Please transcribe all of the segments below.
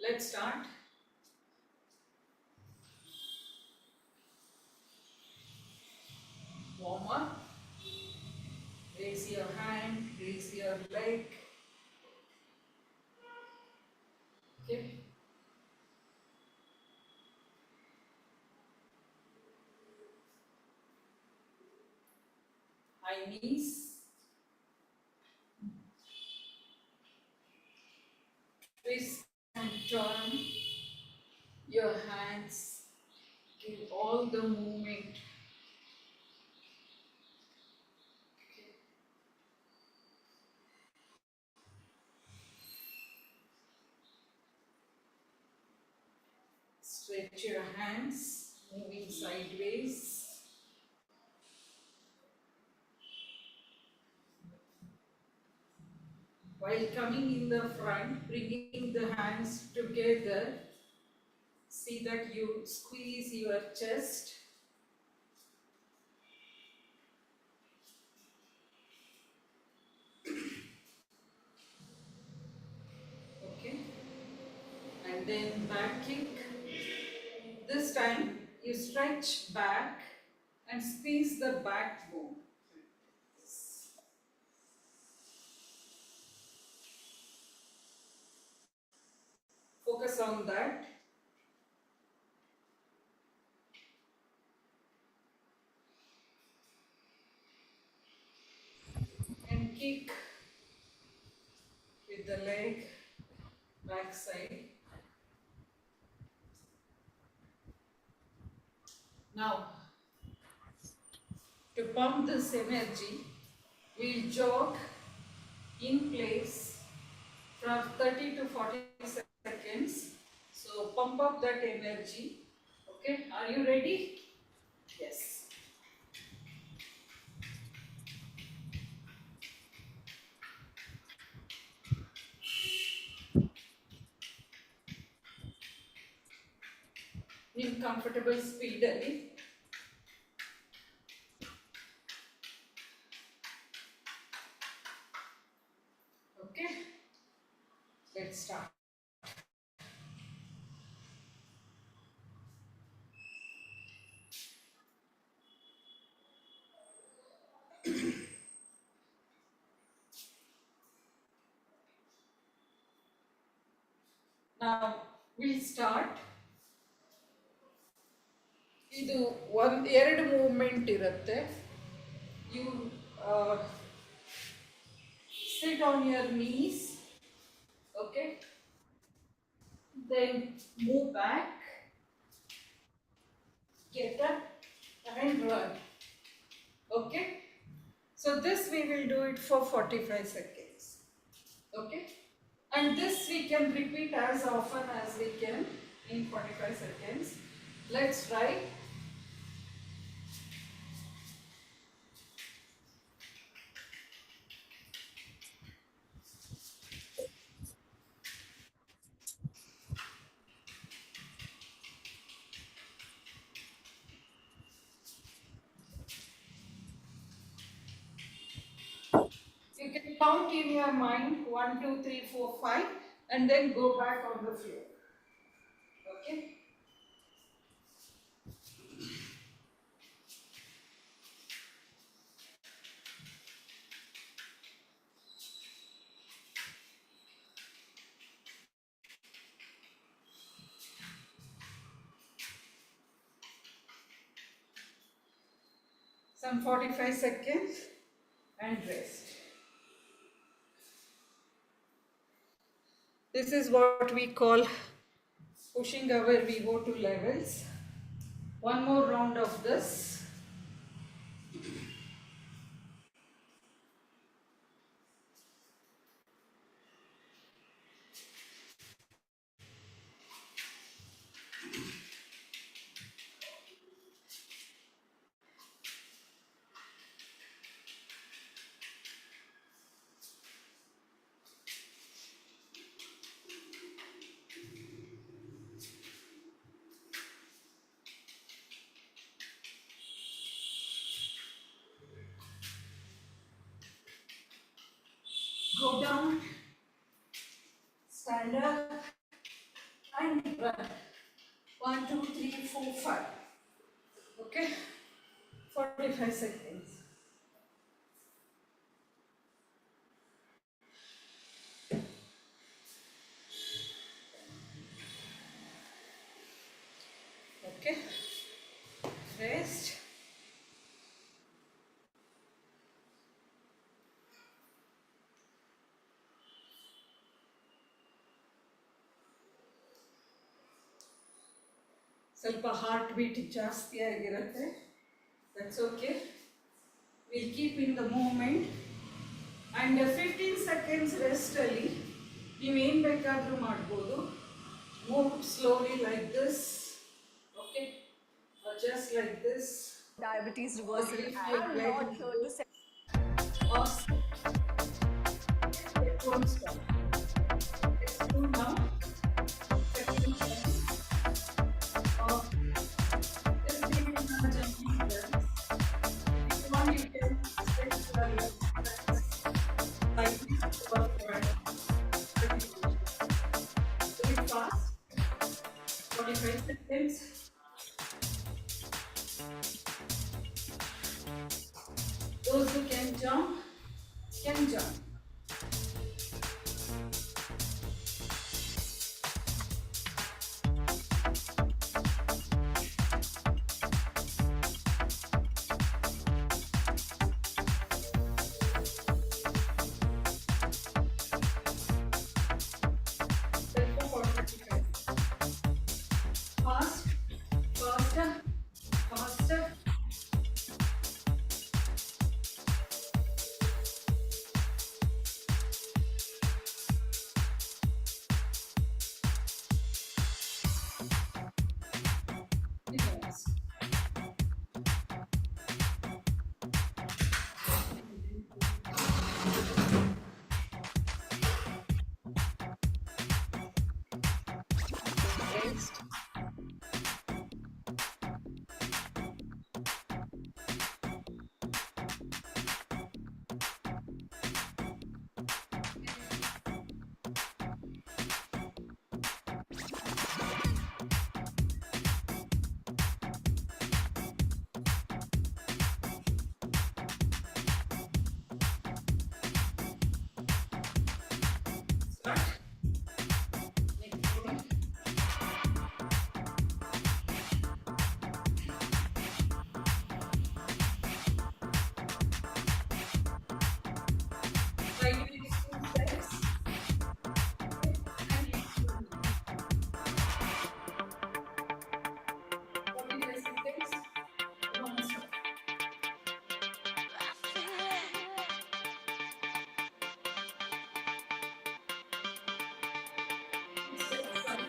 Let's start. Warm up. Raise your hand, raise your leg. Okay. High knees. Twist and turn your hands. Give all the movement. Okay. Stretch your hands, moving sideways. While coming in the front, bringing the hands together, see that you squeeze your chest. Okay. And then back kick. This time you stretch back and squeeze the backbone. Focus on that. And kick with the leg back side. Now, to pump this energy, we'll jog in place from 30 to 40 seconds. So pump up that energy. Okay, are you ready? Yes. In comfortable speed, Ali. Okay, let's start. Now we'll start. ಇದು ಎರಡು movement ಇರುತ್ತೆ. You sit on your knees, okay, then move back, get up and run. Okay, so this we will do it for 45 seconds. Okay, and this we can repeat as often as we can in 45 seconds. Let's try. You can count in your mind 1, 2, 3, 4, 5 and then go back on the floor. Okay. Some 45 seconds and rest. This is what we call pushing our VO2 levels. One more round of this. Go down, stand up, and run. 1, 2, 3, 4, 5. Okay? 45 seconds. Okay? Rest. ಸ್ವಲ್ಪ heart beat ಜಾಸ್ತಿ ಆಗಿರುತ್ತೆ. That's okay. We'll keep in the movement. And 15 seconds rest ಅಲ್ಲಿ ನೀವೇನು ಬೇಕಾದರೂ ಮಾಡ್ಬೋದು. Move slowly like this. Okay? Or just like this. Diabetes reversal. I'm not here to say. Awesome. It won't stop. Let's do now. Second time. Just give it another jumping breath. If you want, you can stretch your legs like this for do it fast. 45 seconds. Those who can jump, can jump. Fast, faster, faster. Yes. Rest. Start. Next one. Try to use 2 steps. And use 2 hands. 45 seconds. Non-stop. Step 5.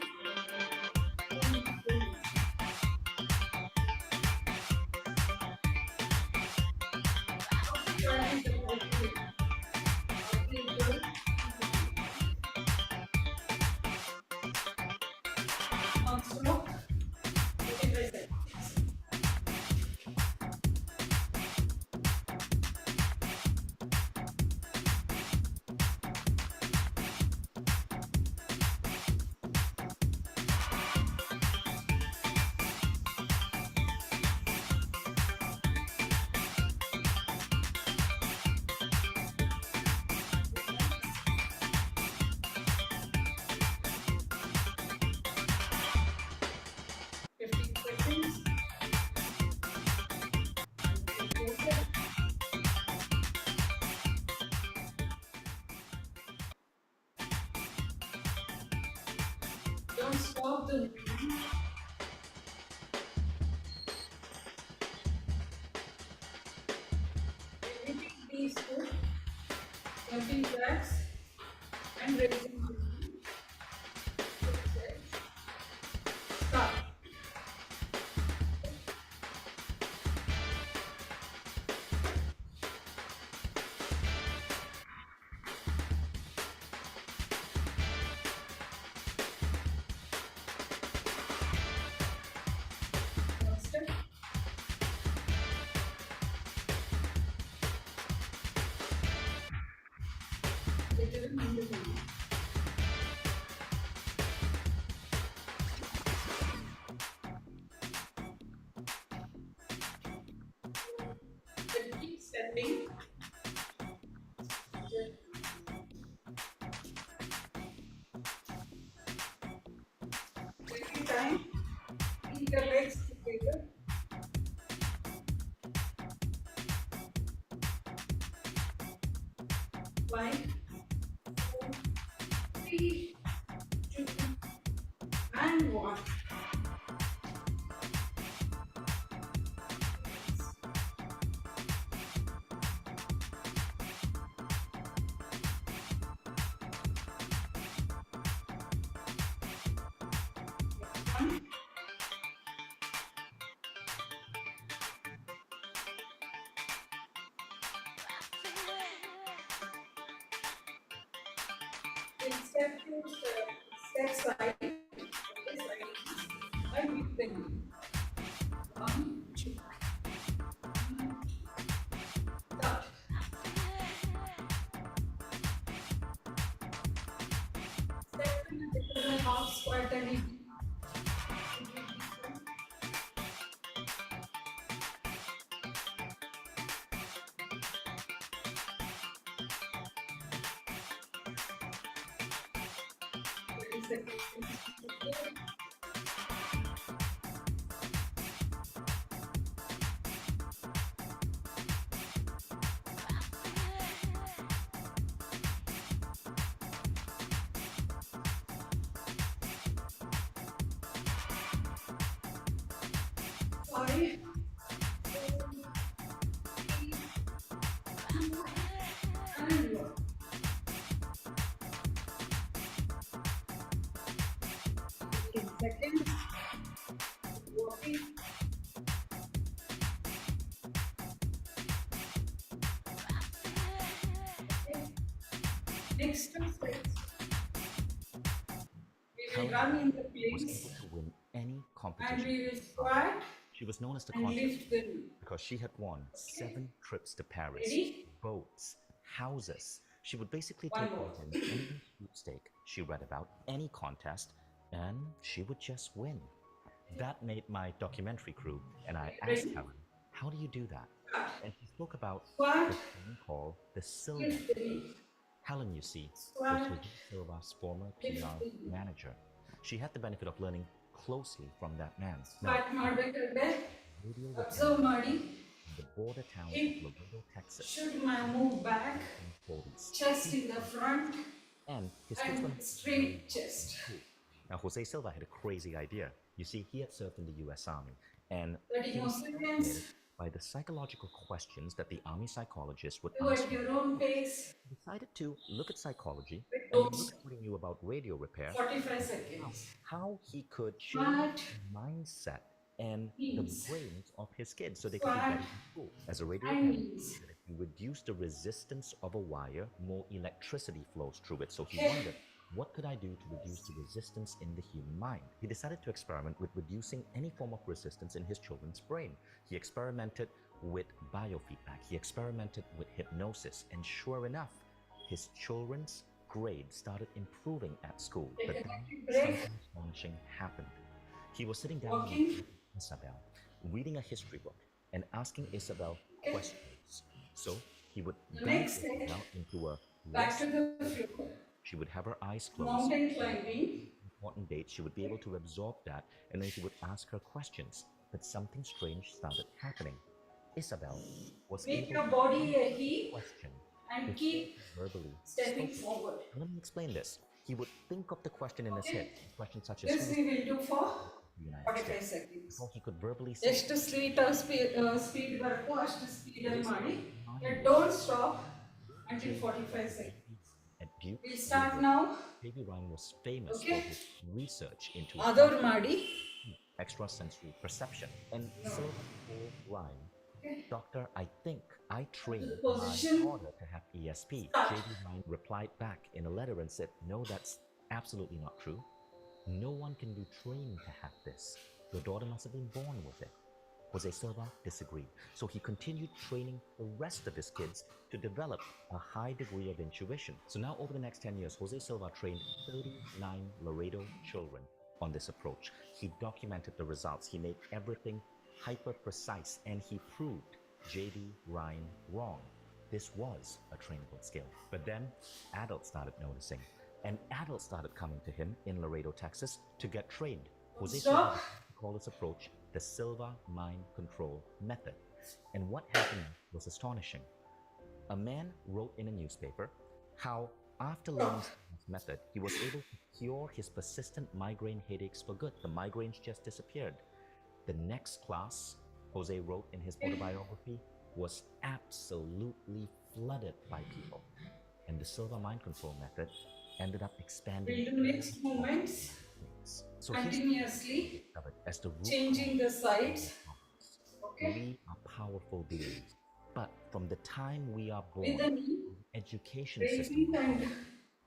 Try to non-stop. 45 seconds. Seconds. Don't stop the movement. Repeat these 2. Jumping jacks and raising the knee. Start. Step. Little in the knee. Every time, keep the legs together. Five, four, three, two, and one. One. Then step two, step side. Okay, side. And with the knee. One, two, start. Step two, this is a half squat and it. Five, four, three, two, and one. 15 seconds. Walking. Okay. Next two sets. We will run in the was able place to win any and competition. we will squat She was known as the and contest lift the knee. because she had won 7 trips to Paris, Ready? boats, houses. She would basically One take more. part in any sweepstake she read about, any contest, and she would just win. That made my documentary crew, and I asked Ready? Helen, how do you do that? And she spoke about Squat. the thing called the Silva. Lift the knee. Helen, you see, was Squat. Jose Silva's former Lift PR the knee. manager. She had the benefit of learning closely from that man. Squat ಮಾಡಬೇಕಾದ್ರೆ radio observe repair ಮಾಡಿ in the border town hip of Laredo, Texas. should move back, 1940s. chest in the front And his kids were and straight chest. Now, Jose Silva had a crazy idea. You see, he had served in the U.S. Army, and 30 he more was seconds. fascinated by the psychological questions that the Army psychologists would Do ask at him. your own pace. He decided to look at psychology But and don't look at what he knew about radio repair, 45 seconds. how he could Squat. change the mindset and the Knees. brains of his kids so they could be Squat. better in school. As a radio And repair, knees. if you reduce the resistance of a wire, more electricity flows through it. So he Okay. wondered, what could I do to reduce the resistance in the human mind? He decided to experiment with reducing any form of resistance in his children's brain. He experimented with biofeedback. He experimented with hypnosis. And sure enough, his children's grades started improving at school. But then break. something astonishing happened. He was sitting down Walking. with Isabel, reading a history book, and asking Isabel questions. So he would The guide next set. Isabel into a Back to rest. the floor. She would have her eyes closed. Mountain climbing. Important dates, she would be able to absorb that, and then she would ask her questions. But something strange started happening. Isabel was Make able your to body a answer heat the question and before keep he verbally stepping spoke. forward. Let me explain this. He would think of the question in his Okay. head, questions such as This who we will do for the United 45 States. seconds. Before he could verbally say ಎಷ್ಟು speed ಬರಕೋ ಅಷ್ಟು ಸ್ಪೀಡಲ್ಲಿ ಮಾಡಿ it. Don't stop until 45 seconds. At Duke, We'll start now. Baby Ryan was famous Okay. for his research into ಅದವ್ರು ಮಾಡಿ extrasensory perception. And so for Ryan, Okay. Doctor, I think I trained The position. my daughter to have ESP. Start. JD Ryan replied back in a letter and said, no, that's absolutely not true. No one can be trained to have this. Your daughter must have been born with it. Jose Silva disagreed. So he continued training the rest of his kids to develop a high degree of intuition. So now over the next 10 years, Jose Silva trained 39 Laredo children on this approach. He documented the results. He made everything hyper precise, and he proved J.D. Ryan wrong. This was a trainable skill. But then adults started noticing, and adults started coming to him in Laredo, Texas to get trained. Jose Silva Stop. began to call this approach the Silva mind control method. And what happened was astonishing. A man wrote in a newspaper how, after learning Stop. Silva's method, he was able to cure his persistent migraine headaches for good. The migraines just disappeared. The next class, Jose wrote in his autobiography, was absolutely flooded by people. And the Silva mind control method ended up expanding We'll do next movements things. So here's continuously, as the root changing the cause sides. Okay. we are powerful beings. But from the time we are With born, the knee, the education system, raising, and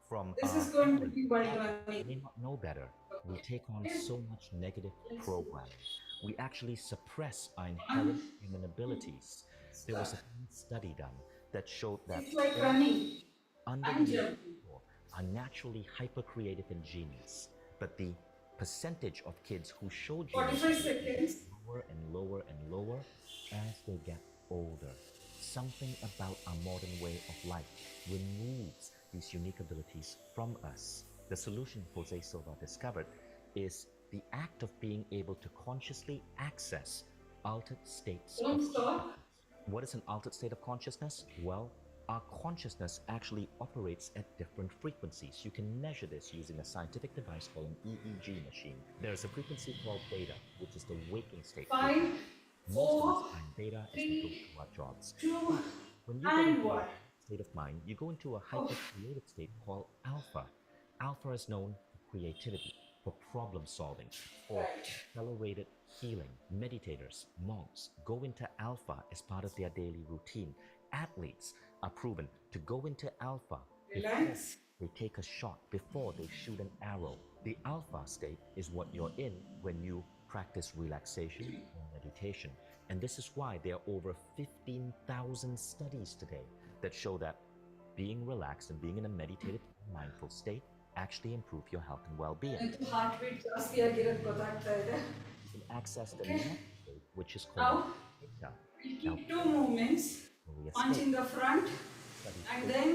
from this our is going to parents, be while running. may not know better. We take on so much negative programming. We actually suppress our inherent human abilities. There was a study done that showed that It's like running under and the age of jumping. 4 are naturally hyper creative and genius, but the percentage of kids who show genius 45 seconds. lower and lower and lower as they get older. Something about our modern way of life removes these unique abilities from us. The solution Jose Silva discovered is the act of being able to consciously access altered states Don't of stop. what is an altered state of consciousness? Well, our consciousness actually operates at different frequencies. You can measure this using a scientific device called an EEG machine. There's a frequency called beta, which is the waking state. 5, Most of 4, us are in beta as we go 3, through our jobs. 2, When you get and into 1. a state of mind, you go into a hyper-creative state called alpha. Alpha is known for creativity, for problem solving, for Right. accelerated healing. Meditators, monks go into alpha as part of their daily routine. Athletes are proven to go into alpha before Relax. they take a shot, before they shoot an arrow. The alpha state is what you're in when you practice relaxation or meditation. And this is why there are over 15,000 studies today that show that being relaxed and being in a meditative, mindful state actually improve your health and well-being. Into heartbeat ಜಾಸ್ತಿ ಆಗಿರೋದು ಗೊತ್ತಾಗ್ತಾ ಇದೆ. You can access the Okay. next state, which is Now, called theta. we Now, keep 2 movements. we Punch in the front studies and show then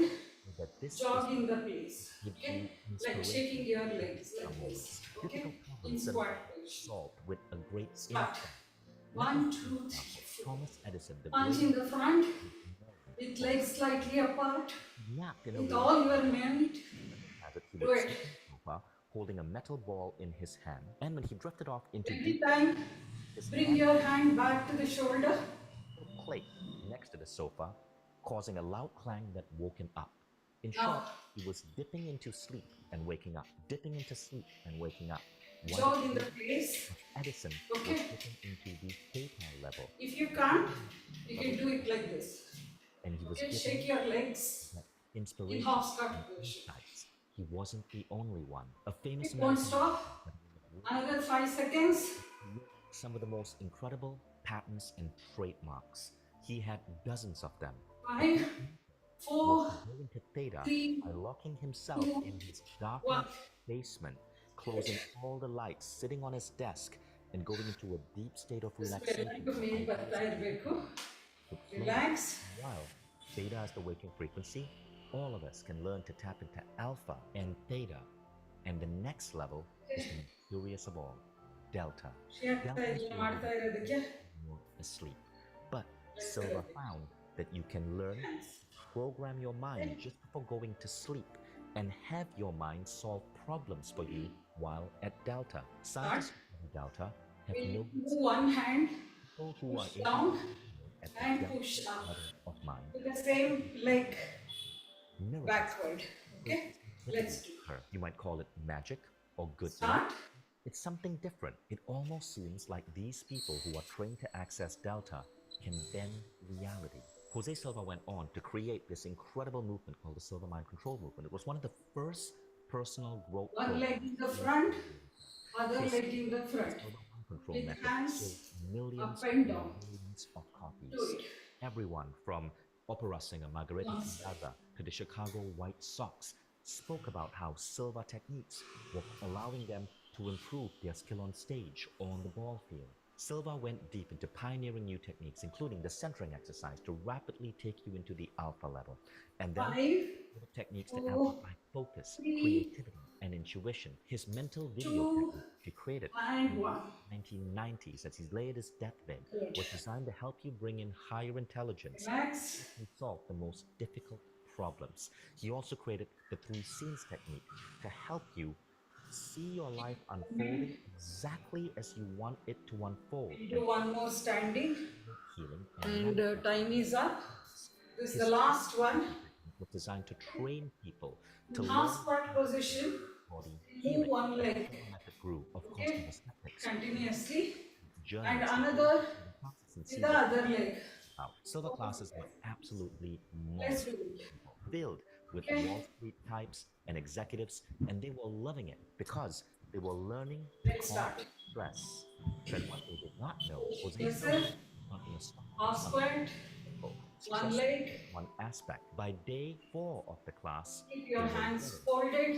that this jog is in the place. gives Okay? you Like inspiration shaking your legs like from this. moments. Okay? Difficult In problems that squat are position. solved with a great Start. insight. 1, Let me 2, give you an 3, example. 4. Thomas Edison, the Punch great in the front with legs slightly apart. napped in a With way all your might. habit. He Do would it. sit on the sofa holding a metal ball in his hand, and when he drifted off into Every deep time, his bring hand your hand back to the shoulder. plate next to the sofa, causing a loud clang that woke him up. In Now, short, he was dipping into sleep and waking up, dipping into sleep and waking up. jog in the place. Edison Okay. was dipping into the theta level, If you can't, you can do it like this. and he was Okay, giving shake your legs that in inspiration half squat and position. insights. He wasn't the only one. A famous Okay, don't American stop. Another 5 seconds. some of the most incredible patents and trademarks. He had dozens of them. 5, 4, Was to go into theta 3, by locking himself in his darkened basement, closing all the lights, sitting on his desk, and going into a deep state of relaxation. ಮೇಲೆ ಬರ್ತಾ ಇರಬೇಕು. With flow. Relax. While theta is the waking frequency, all of us can learn to tap into alpha and theta. And the next level is the most curious of all, delta. ಆಗ್ತಾ ಇದೆಯಾ ಮಾಡ್ತಾ ಇರೋದಕ್ಕೆ? You're asleep. But Silva found that you can learn to program your mind just before going to sleep and have your mind solve problems for you while at delta. Scientists of delta have noticed Move one hand, people who are push able down at the and delta push up. level of mind With the same leg miracles backward. Okay? Let's do. occur. You might call it magic or good Start. luck. It's something different. It almost seems like these people who are trained to access delta can bend reality. Jose Silva went on to create this incredible movement called the Silva Mind Control Movement. It was one of the first personal growth One leg in the front, other His leg in the front. Silva Mind Control With method hands sold millions up and down. millions of copies. Do it. Everyone from opera singer Margarita Once. Piazza to the Chicago White Sox spoke about how Silva techniques were allowing them to improve their skill on stage or on the ball field. Silva went deep into pioneering new techniques, including the centering exercise to rapidly take you into the alpha level, and then 5, techniques to 4, amplify focus, 3, creativity, and intuition. His mental video 2 technique he created and in 1. the 1990s as he lay at his deathbed Good. was designed to help you bring in higher intelligence Relax. and solve the most difficult problems. He also created the three scenes technique to help you see your life unfolding exactly as you want it to unfold We'll and do one more standing. healing and And manifesting. time is up. This is the His last one. was designed to train people to In half learn squat position, body move healing. one As leg. the method grew, of course, there Okay? was ethics, Continuously. And journals, another classes, and with the silver other leg. out. Silver classes were absolutely Let's monstrous, do it. filled with Okay? Wall Street types and executives, and they were loving it because they were learning to Let's conquer start. stress. But what they did not know was a Yourself. in a stock Half squat. One Stress leg. one aspect. By day 4 of the class, Keep they your were hands learning folded.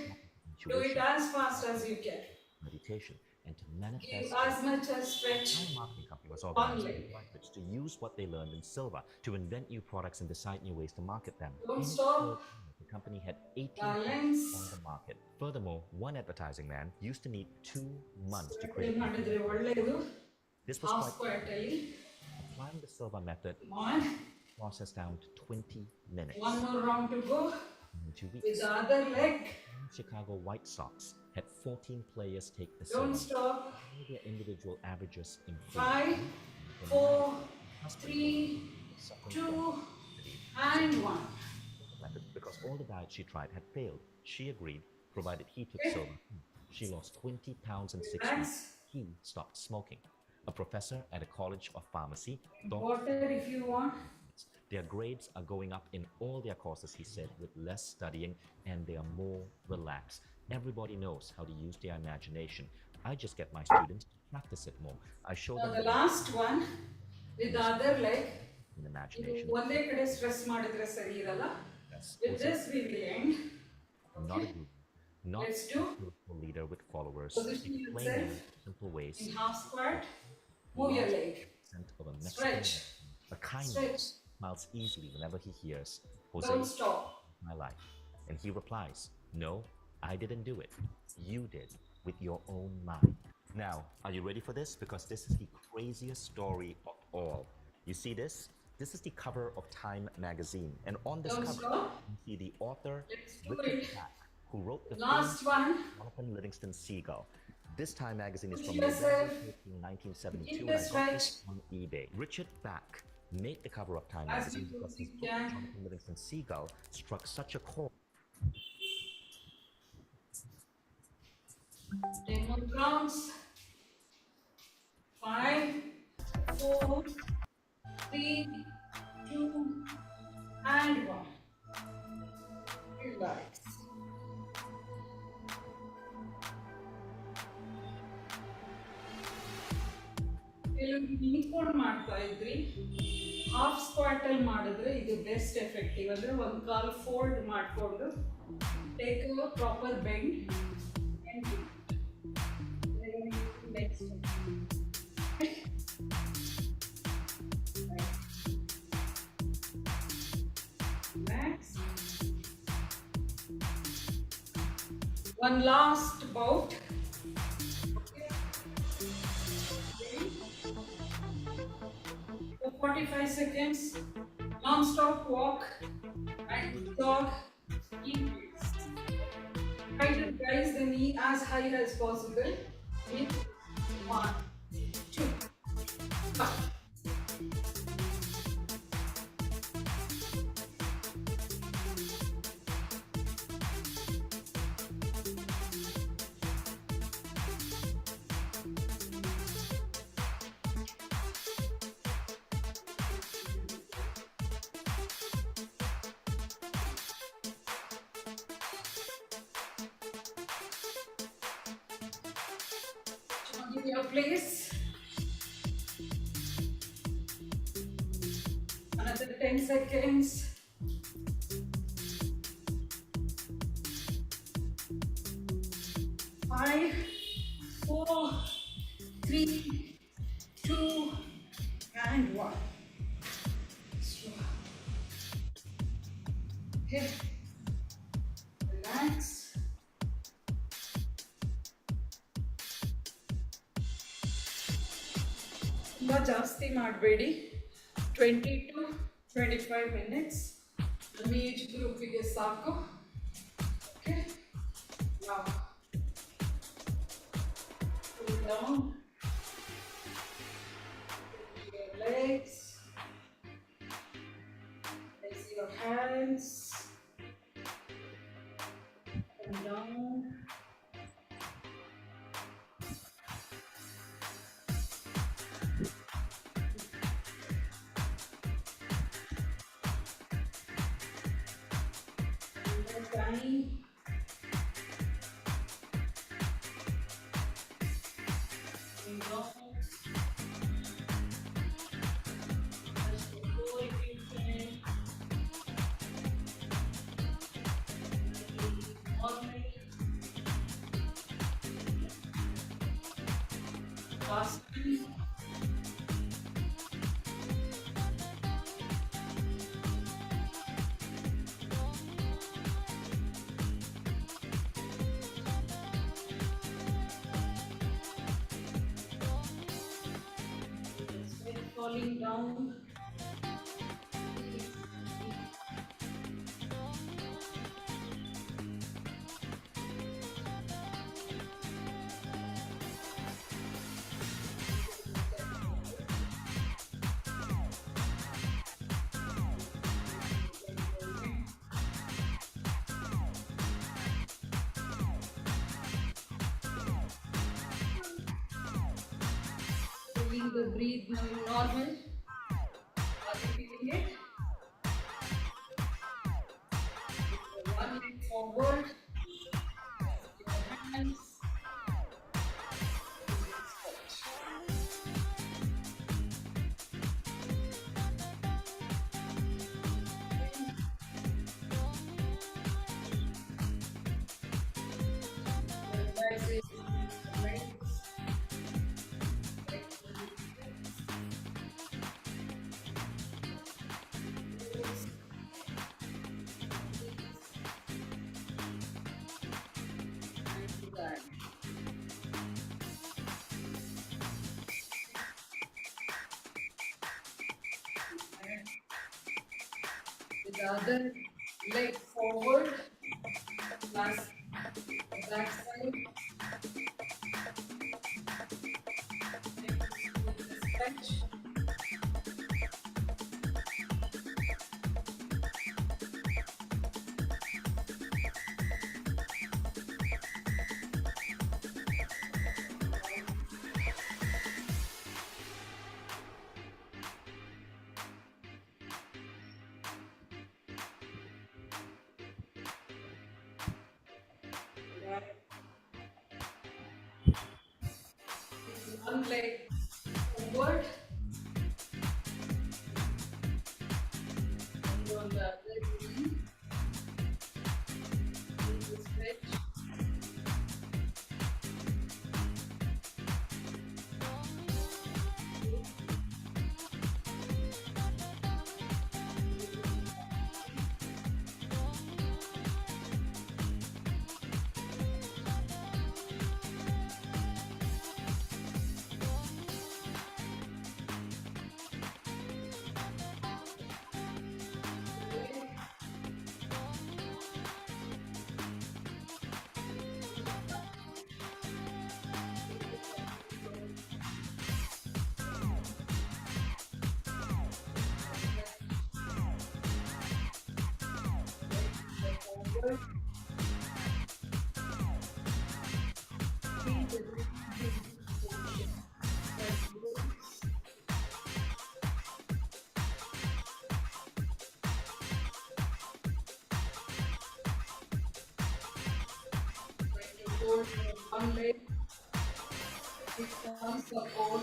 Do it intuition, as fast as you can. meditation, and to Give manifest. as much as stretch. My marketing company was One organized leg. graduates to use what they learned in silver to invent new products and decide new ways to market them. Don't In its stop. third year, the company had 18 Balance. on the market. Furthermore, one advertising man used to need 2 months to Squat create. ಮಾಡಿದ್ರೆ ಒಳ್ಳೆಯದು. This was Half quite squat ಅಲ್ಲಿ. applying the silver method Come on. process down to 20 minutes. One more round to go. In 2 With weeks, the other leg. Chicago White Sox had 14 players take the Don't silver. stop. All their individual averages improved. 5, 4, 3, 2, and 1. Method because all the diets she tried had failed. She agreed, provided he took silver. She lost 20 pounds in 6 Relax. weeks. He stopped smoking. A professor at a college of pharmacy thought Water if you want. their grades are going up in all their courses, he said, with less studying and they are more relaxed. Everybody knows how to use their imagination. I just get my students to practice it more. I show Now them the last one with the other leg. in ಇದು imagination. ಒಂದೇ ಕಡೆ stress ಮಾಡಿದ್ರೆ ಸರಿ ಇರಲ್ಲ. Yes, With this we will end. not a guru, not Let's do a spiritual leader with followers, position explaining yourself simple ways. in half squat. Move your leg. Scent of a Mexican Stretch. a kind Stretch. smiles easily whenever he hears Don't Jose stop. my life. And he replies, no, I didn't do it. You did with your own mind. Now, are you ready for this? Because this is the craziest story of all. You see this? This is the cover of Time magazine. And on this Don't cover, stop. you see the author, Let's do Richard it. Black, who wrote the Last one. Jonathan Livingston Seagull. This Time magazine is Push from yourself. November 1972 In and the I got stretch. this on eBay. Richard Black made the cover of Time As magazine you because his book, can. Jonathan Livingston Seagull, struck such a chord. 10 more rounds. 5, 4, 3, 2, and 1. Relax. ಕೆಲವ್ರಿಗೆ ನಿಂತ್ಕೊಂಡು ಮಾಡ್ತಾ ಇದ್ರಿ half squat ಅಲ್ಲಿ ಮಾಡಿದ್ರೆ ಇದು best effective ಅಂದ್ರೆ ಒಂದು ಕಾಲ್ fold ಮಾಡಿಕೊಂಡು take a proper bend next Next. One last bout. Okay. For 45 seconds, non-stop walk and jog. Keep it. Try to raise the knee as high as possible. With 1, 2, 5. Give your place. Another 10 seconds. Five, 4, 3, 2, and 1. Okay. Relax. ತುಂಬ ಜಾಸ್ತಿ ಮಾಡಬೇಡಿ. 20 to 25 minutes ನಮ್ಮ age ಗ್ರೂಪಿಗೆ ಸಾಕು. Okay, now pull down your legs, raise your hands, come down. Time. Bring down. Touch the floor if you can. Normally. Last time. Falling down. Feeling the breathe now normal. Are you feeling it? One leg forward. Your hands. With the other leg forward, last back side. Stretch. One leg forward. And on the other knee. Stretch. Forward. Feel the breathing position. That's good. When you hold one leg, it comes support.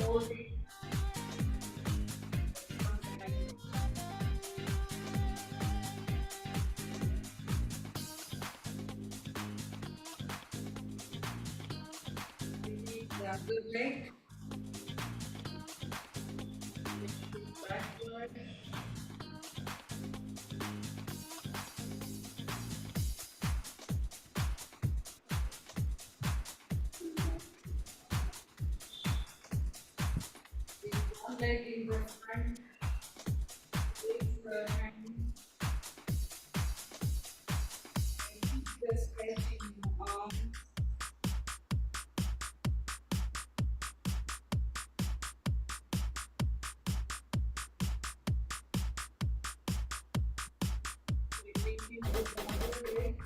Hold it. The other leg. Backward. leg in the front, raise the hand, and keep the stretch in your arms. Repeating with the other leg.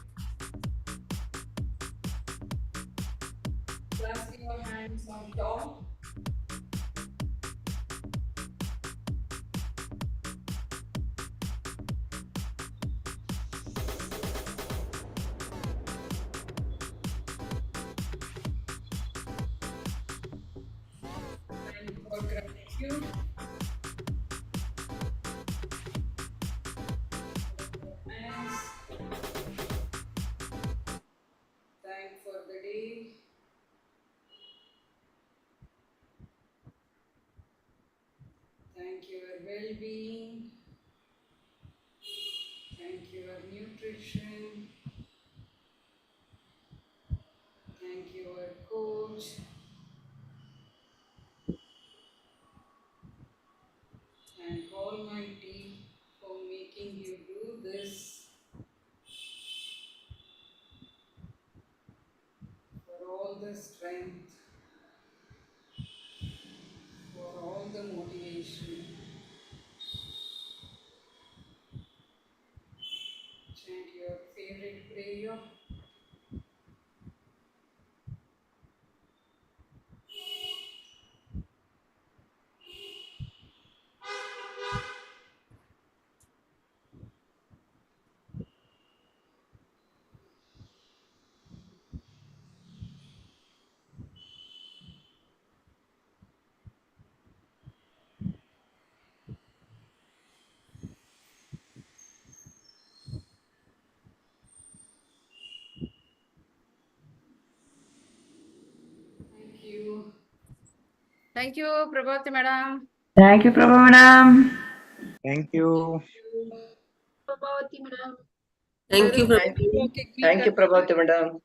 Clasp your hands on top. And for gratitude, hands. Thank for the day. Thank your well-being. Thank your nutrition. Thank your coach. Thank Almighty for making you do this, for all the strength, for all the motivation. Chant your favorite prayer. Thank you. Thank you, Prabhavati madam. Thank you, Prabha madam. Thank you. Prabhavati madam. Thank you, Thank you, Prabha. walking me Thank you, connection. Prabha madam.